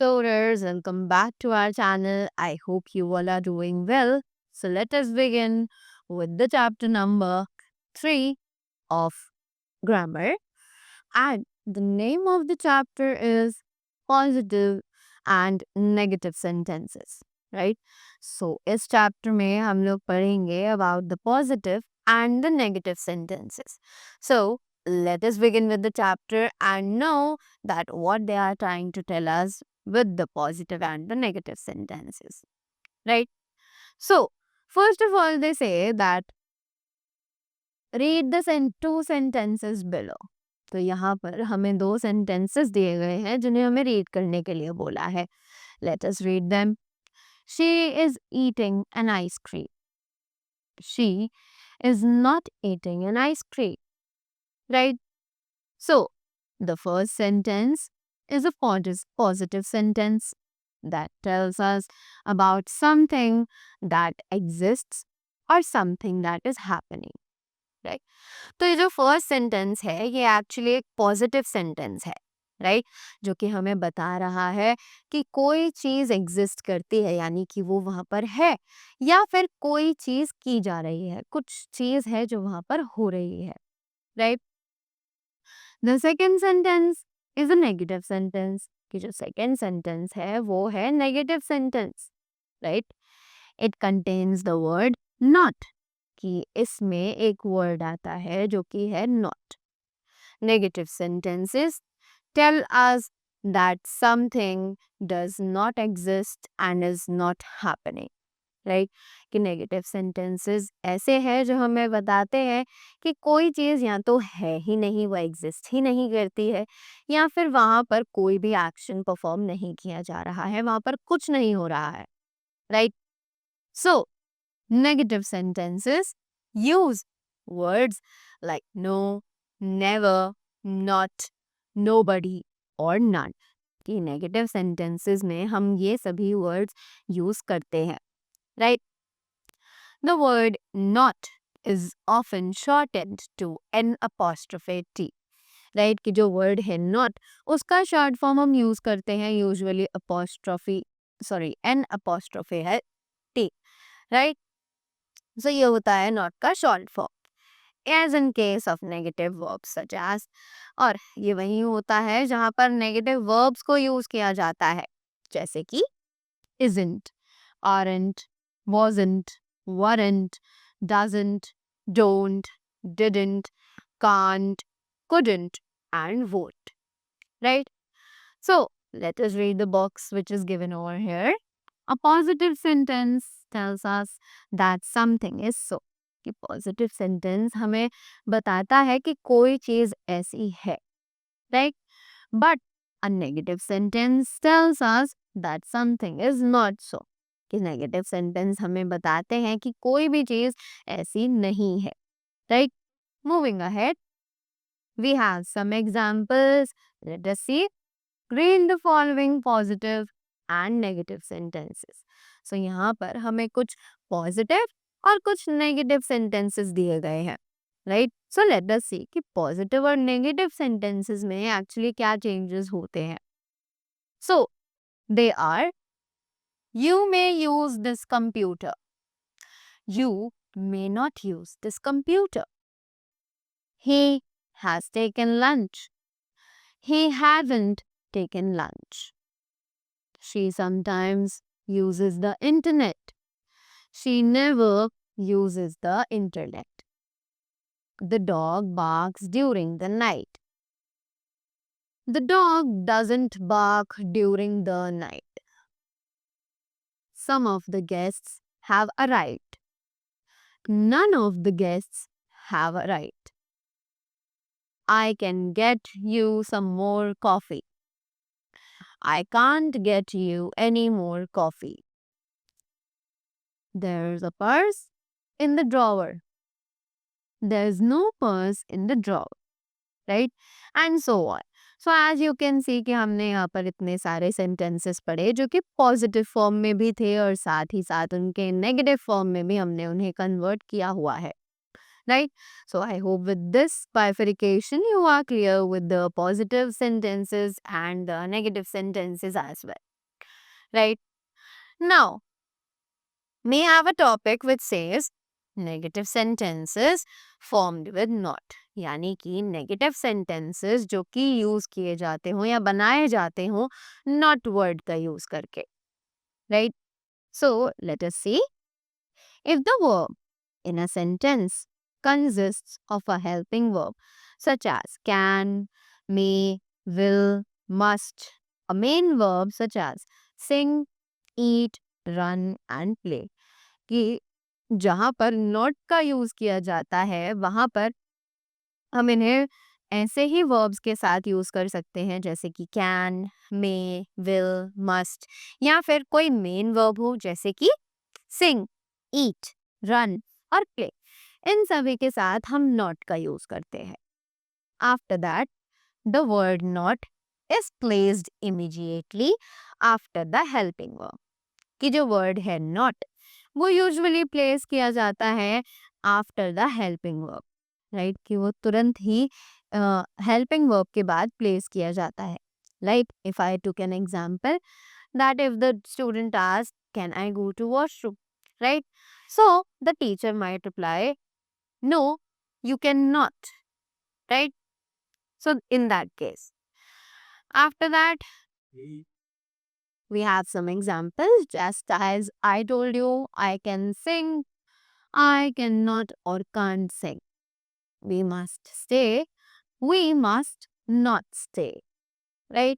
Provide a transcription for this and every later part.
explorers, welcome back to our channel. I hope you all are doing well. So let us begin with the chapter number 3 of grammar. And the name of the chapter is positive and negative sentences, right? So इस chapter में हम लोग पढ़ेंगे about the positive and the negative sentences. So let us begin with the chapter and know that what they are trying to tell us with the positive and the negative sentences, right? So first of all, they say that read the two sentences below. तो यहाँ पर हमें दो sentences दिए गए हैं जिन्हें हमें read करने के लिए बोला है. Let us read them. She is eating an ice cream. She is not eating an ice cream, right? So, the first sentence is a positive sentence that tells us about something that exists or something that is happening, right? तो ये जो first sentence है ये actually एक positive sentence है, right? जो कि हमें बता रहा है कि कोई चीज एग्जिस्ट करती है, यानी कि वो वहां पर है या फिर कोई चीज की जा रही है, कुछ चीज है जो वहां पर हो रही है, right? The second sentence is a negative sentence. कि जो सेकेंड सेंटेंस है वो है negative sentence, right? It contains the word not. कि इसमें एक वर्ड आता है जो कि है not. Negative sentences tell us that something does not exist and is not happening, right? कि negative sentences ऐसे हैं जो हमें बताते हैं कि कोई चीज़ या तो है ही नहीं, वो exist ही नहीं करती है, या फिर वहाँ पर कोई भी action perform नहीं किया जा रहा है, वहाँ पर कुछ नहीं हो रहा है, right? So, negative sentences use words like no, never, not, nobody और none. कि negative sentences में हम ये सभी words use करते हैं, right? The word not is often shortened to n apostrophe t. right? कि जो word है not उसका short form हम use करते हैं usually n apostrophe है t, right? So ये होता है not का short form. As in case of negative verbs such as, और ये वही होता है जहाँ पर negative verbs को use किया जाता है, जैसे कि isn't, aren't, wasn't, weren't, doesn't, don't, didn't, can't, couldn't and won't, right? So let us read the box which is given over here. A positive sentence tells us that something is so. कि positive sentence हमें बताता है कि कोई चीज ऐसी है, right? But a negative sentence tells us that something is not so. कि नेगेटिव सेंटेंस हमें बताते हैं कि कोई भी चीज ऐसी नहीं है, right? Moving ahead, we have some examples. Let us see. Read the following positive and negative sentences. So यहाँ पर हमें कुछ positive और कुछ negative sentences दिए गए हैं, right? So let us see कि positive और negative sentences में actually क्या changes होते हैं. So they are: you may use this computer. You may not use this computer. He has taken lunch. He hasn't taken lunch. She sometimes uses the internet. She never uses the internet. The dog barks during the night. The dog doesn't bark during the night. Some of the guests have arrived. None of the guests have arrived. I can get you some more coffee. I can't get you any more coffee. There's a purse in the drawer. There's no purse in the drawer, right? And so on. So as you can see कि हमने यहाँ पर इतने सारे sentences पढ़े जो कि positive form में भी थे और साथ ही साथ उनके negative form में भी हमने उन्हें convert किया हुआ है, right? So I hope with this bifurcation you are clear with the positive sentences and the negative sentences as well. right? Now, we have a topic which says negative sentences formed with not. यानी कि negative sentences जो कि use किए जाते हो या बनाए जाते हो not word का यूज करके, right? So let us see. If the verb in a sentence consists of a helping verb such as can, may, will, must, a main verb such as sing, eat, run and play, कि जहाँ पर not का use किया जाता है वहां पर हम इन्हें ऐसे ही verbs के साथ यूज कर सकते हैं जैसे कि can, may, will, must, या फिर कोई main verb हो जैसे कि sing, eat, run और play. इन सभी के साथ हम not का यूज करते हैं. After that, the word not is placed immediately after the helping verb. कि जो word है not वो usually place किया जाता है after the helping verb, right? कि वो तुरंत ही helping verb के बाद place किया जाता है. Like if I took an example that if the student asks, can I go to washroom? Right? So the teacher might reply, no, you cannot. Right? So in that case. After that, we have some examples just as I told you, I can sing, I cannot or can't sing. We must stay, we must not stay. Right?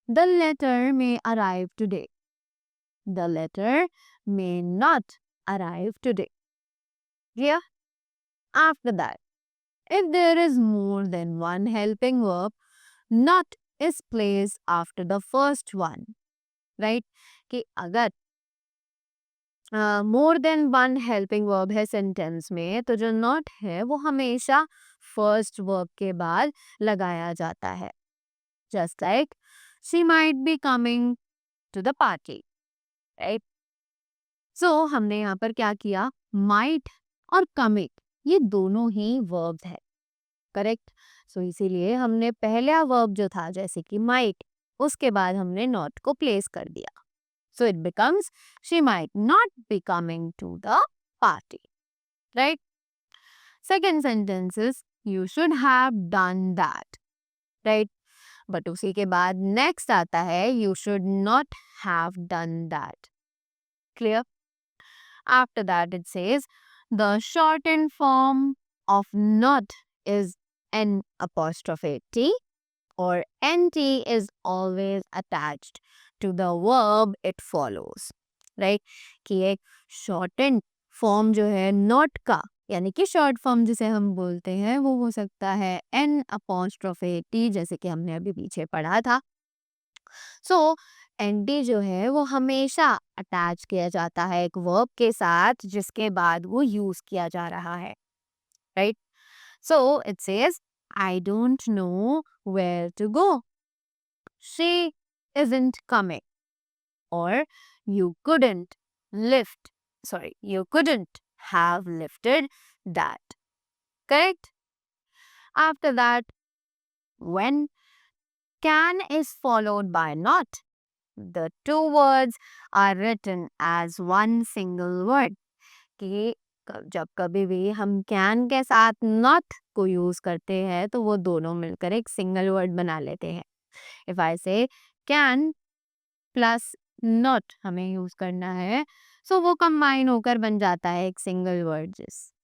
The letter may arrive today. The letter may not arrive today. Yeah? After that, if there is more than one helping verb, not is placed after the first one. Right? कि अगर more than one helping verb है sentence में तो जो not है वो हमेशा first verb के बाद लगाया जाता है. Just like she might be coming to the party, right? So हमने यहाँ पर क्या किया, माइट और कमिंग ये दोनों ही वर्ब्स है, करेक्ट? सो इसीलिए हमने पहला वर्ब जो था जैसे कि माइट उसके बाद हमने नॉट को प्लेस कर दिया. So it becomes she might not be coming to the party, right? Second sentence is you should have done that, right? But उसी के बाद next आता है you should not have done that. Clear? After that it says the shortened form of not is N apostrophe T or NT is always attached to the verb it follows, right? कि एक shortened form जो है not का यानी कि short form जिसे हम बोलते हैं वो हो सकता है N apostrophe T जैसे कि हमने अभी पीछे पढ़ा था. So NT जो है वो हमेशा अटैच किया जाता है एक verb के साथ जिसके बाद वो यूज किया जा रहा है, right? So it says I don't know where to go. She isn't coming. Or you couldn't you couldn't have lifted that. Correct? After that, when can is followed by not, the two words are written as one single word. कि जब कभी भी हम can के साथ not को use करते हैं तो वो दोनों मिलकर एक सिंगल वर्ड बना लेते हैं. If I say can plus not हमें यूज करना है सो वो कंबाइन होकर बन जाता है एक सिंगल वर्ड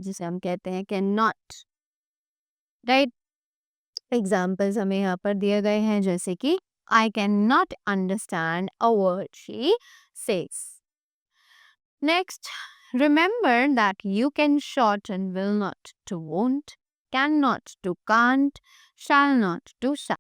जिसे हम कहते हैं कैन नॉट, राइट? एग्जाम्पल्स हमें यहाँ पर दिए गए हैं जैसे कि I can not understand a word she says. Next, remember that you can shorten will not to won't, can not to can't, shall not to shall.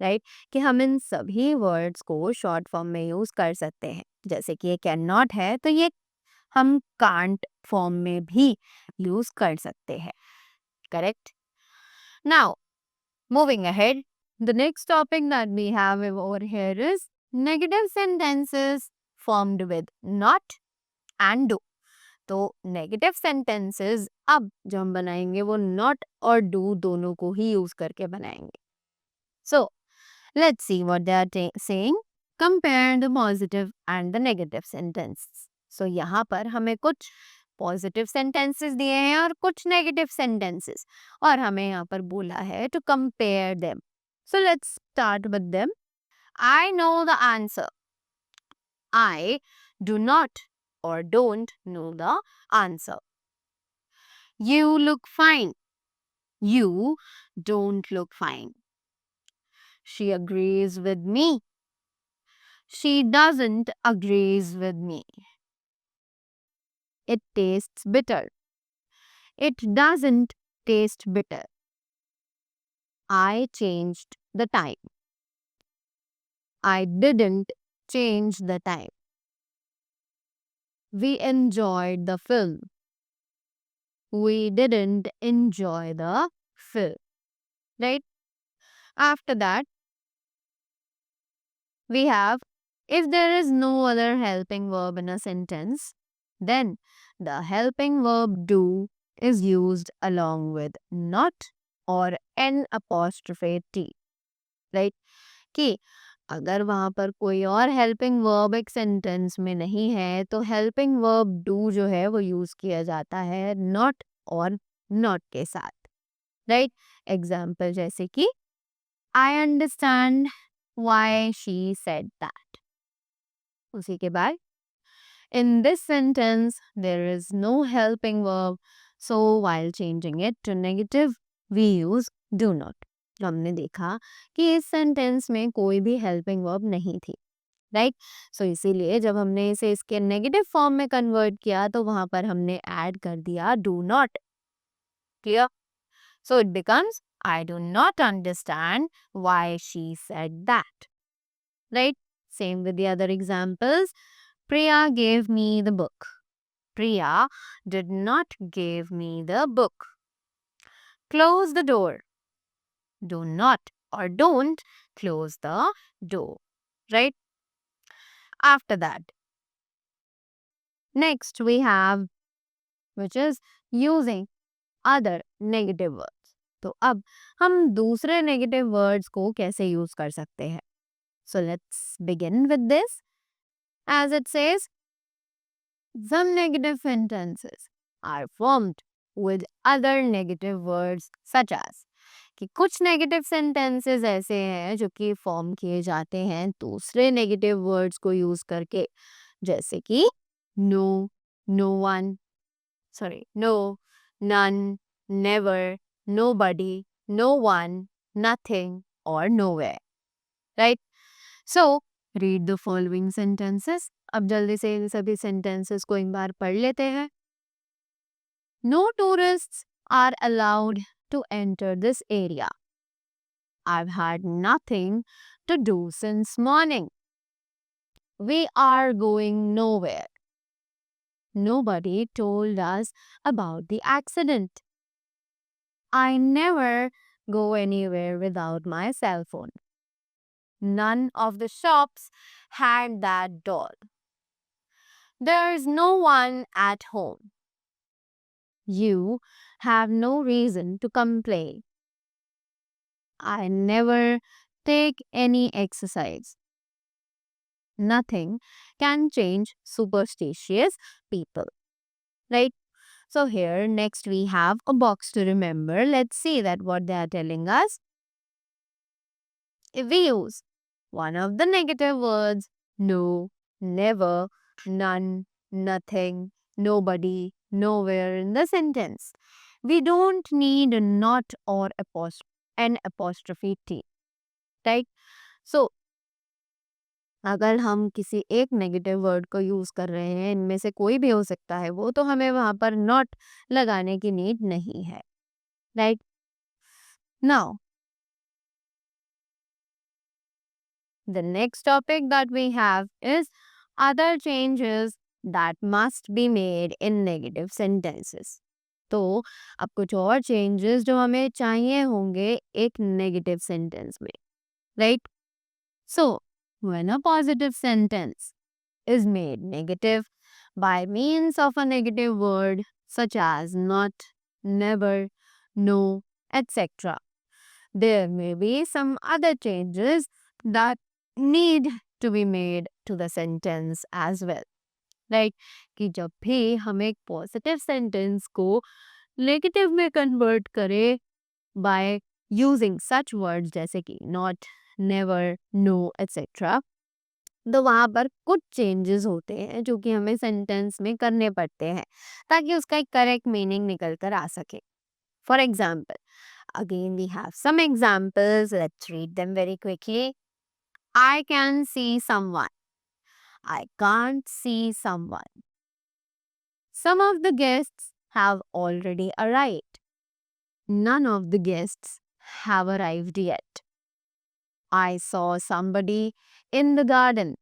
Right? कि हम इन सभी वर्ड्स को शॉर्ट फॉर्म में यूज कर सकते हैं. जैसे कि ये कैन नॉट है तो ये हम कांट फॉर्म में भी यूज कर सकते हैं, correct? Now moving ahead, the next topic that we have over here is negative sentences formed with not and do. तो नेगेटिव सेंटेंसेस अब जो हम बनाएंगे वो नॉट और डू दोनों को ही यूज करके बनाएंगे. सो let's see what they are saying. Compare the positive and the negative sentence. So यहाँ पर हमें कुछ पॉजिटिव सेंटेंसेस दिए हैं और कुछ नेगेटिव सेंटेंसेस, और हमें यहाँ पर बोला है to compare them. So let's start with them. I know the answer. I do not or don't know the answer. You look fine. You don't look fine. She agrees with me. She doesn't agrees with me. It tastes bitter. It doesn't taste bitter. I changed the time. I didn't change the time. We enjoyed the film. We didn't enjoy the film. Right? After that, we have, if there is no other helping verb in a sentence, then the helping verb do is used along with not or n apostrophe t. Right? कि अगर वहां पर कोई और helping verb एक sentence में नहीं है तो हेल्पिंग वर्ब डू जो है वो यूज किया जाता है नॉट और नॉट के साथ. राइट? एग्जाम्पल जैसे कि I understand why she said that. उसी के बाद in this sentence there is no helping verb, so while changing it to negative we use do not. तो हमने देखा कि इस सेंटेंस में कोई भी हेल्पिंग वर्ब नहीं थी. राइट? सो इसीलिए जब हमने इसे इसके नेगेटिव फॉर्म में कन्वर्ट किया तो वहां पर हमने ऐड कर दिया do not. Clear? So it becomes I do not understand why she said that. Right? Same with the other examples. Priya gave me the book. Priya did not give me the book. Close the door. Do not or don't close the door. Right? After that, next we have, which is using other negative words. तो अब हम दूसरे negative words को कैसे use कर सकते हैं? So let's begin with this. As it says, some negative sentences are formed with other negative words such as, कि कुछ नेगेटिव सेंटेंसेस ऐसे हैं जो कि फॉर्म किए जाते हैं दूसरे नेगेटिव वर्ड्स को यूज करके, जैसे कि no, no one, sorry no, none, never, nobody, no one, nothing और nowhere. Right? So read the following sentences. अब जल्दी से इन सभी सेंटेंसेस को एक बार पढ़ लेते हैं. No tourists are allowed to enter this area. I've had nothing to do since morning. We are going nowhere. Nobody told us about the accident. I never go anywhere without my cell phone. None of the shops had that doll. There's no one at home. You have no reason to complain. I never take any exercise. Nothing can change superstitious people. Right? So here next we have a box to remember. Let's see that what they are telling us. If we use one of the negative words, no, never, none, nothing, nobody, nowhere in the sentence, we don't need a not or an apostrophe t. Right? So अगर हम किसी एक negative word को use कर रहे हैं, इनमें से कोई भी हो सकता है वो, तो हमें वहां पर नॉट लगाने की नीड नहीं है. Right? Now the next topic that we have is other changes that must be made in negative sentences. तो अब कुछ और चेंजेस जो हमें चाहिए होंगे एक नेगेटिव सेंटेंस में. Right? So when a positive sentence is made negative by means of a negative word such as not, never, no, etc., there may be some other changes that need to be made to the sentence as well. Right? कि जब भी हम एक positive sentence को negative में convert करें by using such words जैसे कि not, never, no, etc. तो वहाँ पर कुछ चेंजेस होते हैं जो कि हमें सेंटेंस में करने पड़ते हैं ताकि उसका एक करेक्ट मीनिंग निकल कर आ सके. For example, again we have some examples. Let's read them very quickly. I can see someone. I can't see someone. Some of the guests have already arrived. None of the guests have arrived yet. I saw somebody in the garden.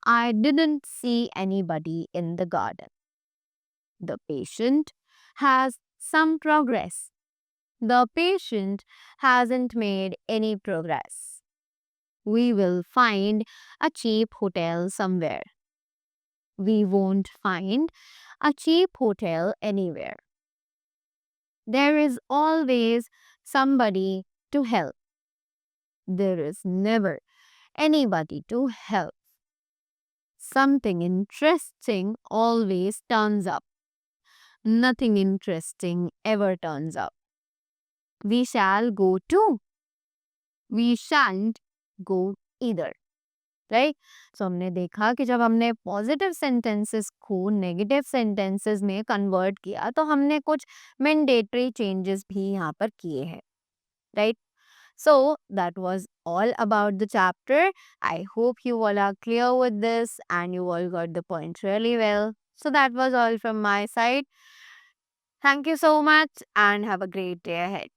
I didn't see anybody in the garden. The patient has some progress. The patient hasn't made any progress. We will find a cheap hotel somewhere. We won't find a cheap hotel anywhere. There is always somebody to help. There is never anybody to help. Something interesting always turns up. Nothing interesting ever turns up. We shall go too. We shan't go either. Right. So हमने देखा कि जब हमने positive sentences को negative sentences में convert किया तो हमने कुछ मैंडेटरी चेंजेस भी यहाँ पर किए हैं. Right. So that was all about the chapter. I hope you all are clear with this and you all got the point really well. So that was all from my side. Thank you so much and have a great day ahead.